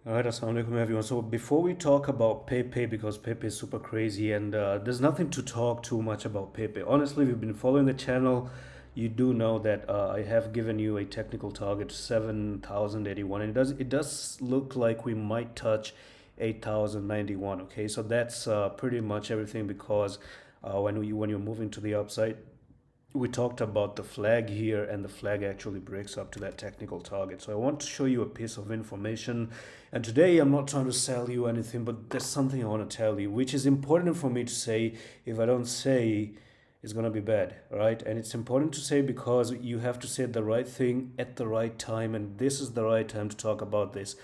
Alright, assalamu alaikum everyone. So before we talk about Pepe, because Pepe is super crazy and there's nothing to talk too much about Pepe. Honestly, if you've been following the channel, you do know that I have given you a technical target 7,081, and it does look like we might touch 8,091. Okay, so that's pretty much everything because when you're moving to the upside, we talked about the flag here, and the flag actually breaks up to that technical target. So I want to show you a piece of information, and today I'm not trying to sell you anything, but there's something I want to tell you which is important for me to say. If I don't say, it's going to be bad, right? And it's important to say because you have to say the right thing at the right time, and this is the right time to talk about this.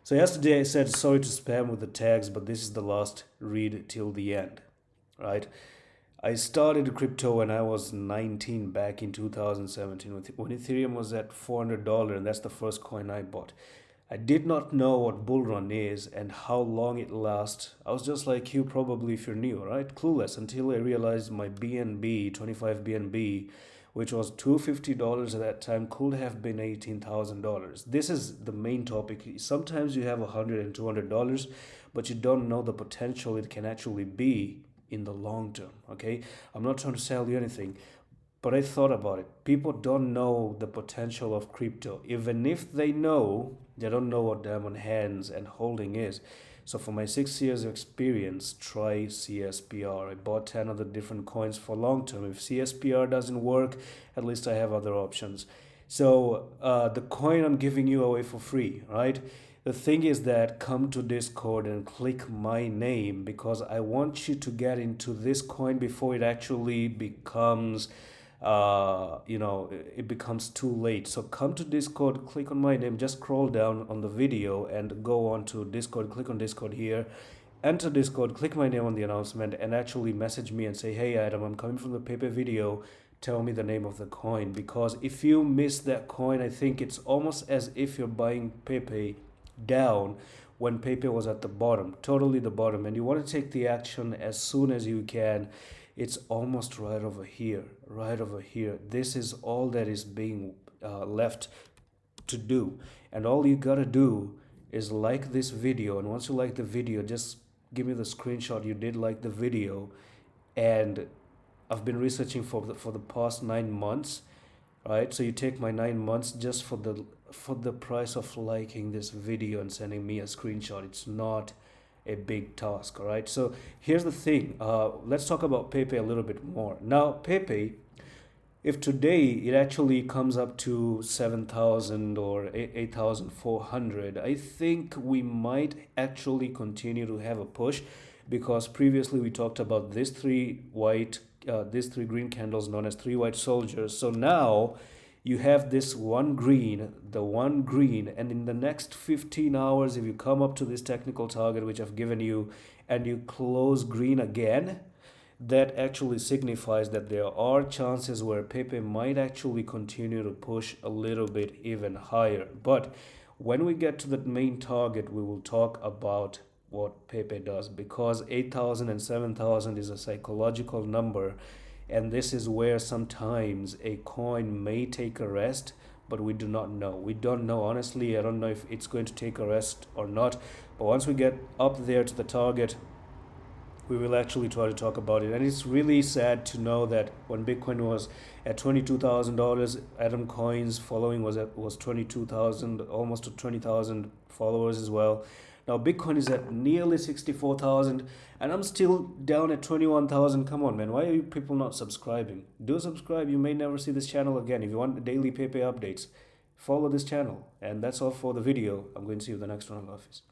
So yesterday I said sorry to spam with the tags, but this is the last read till the end, right? I started crypto when I was 19 back in 2017 when Ethereum was at $400, and that's the first coin I bought. I did not know what bull run is and how long it lasts. I was just like you probably if you're new, right? Clueless until I realized my BNB, 25 BNB, which was $250 at that time, could have been $18,000. This is the main topic. Sometimes you have $100 and $200, but you don't know the potential it can actually be in the long term. Okay, I'm not trying to sell you anything, but I thought about it. People don't know the potential of crypto. Even if they know, they don't know what diamond hands and holding is. So for my 6 years of experience, try CSPR. I bought 10 of the different coins for long term. If CSPR doesn't work, at least I have other options. So the coin I'm giving you away for free, right? The thing is that come to Discord and click my name because I want you to get into this coin before it actually becomes it becomes too late. So come to Discord, click on my name, just scroll down on the video and go on to Discord, click on Discord here, enter Discord, click my name on the announcement, and actually message me and say, hey Adam, I'm coming from the Pepe video, tell me the name of the coin. Because if you miss that coin, I think it's almost as if you're buying Pepe down when Pepe was at the bottom, totally the bottom, and you want to take the action as soon as you can. It's almost right over here, right over here. This is all that is being left to do, and all you gotta do is like this video. And once you like the video, just give me the screenshot you did like the video. And I've been researching for the past 9 months, right? So you take my 9 months just for the price of liking this video and sending me a screenshot. It's not a big task, all right? So here's the thing. Let's talk about Pepe a little bit more. Now, Pepe, if today it actually comes up to 7,000 or 8,400, I think we might actually continue to have a push because previously we talked about these three green candles known as three white soldiers. So now you have this the one green, and in the next 15 hours, if you come up to this technical target which I've given you and you close green again, that actually signifies that there are chances where Pepe might actually continue to push a little bit even higher. But when we get to the main target, we will talk about what Pepe does, because 8,000 and 7,000 is a psychological number, and this is where sometimes a coin may take a rest, but we do not know. We don't know. Honestly, I don't know if it's going to take a rest or not, but once we get up there to the target, we will actually try to talk about it. And it's really sad to know that when Bitcoin was at $22,000, Atom Coin's following was 22,000, almost to 20,000 followers as well. Now Bitcoin is at nearly 64,000, and I'm still down at 21,000. Come on, man. Why are you people not subscribing? Do subscribe. You may never see this channel again. If you want daily Pepe updates, follow this channel. And that's all for the video. I'm going to see you in the next one. Allah Hafiz.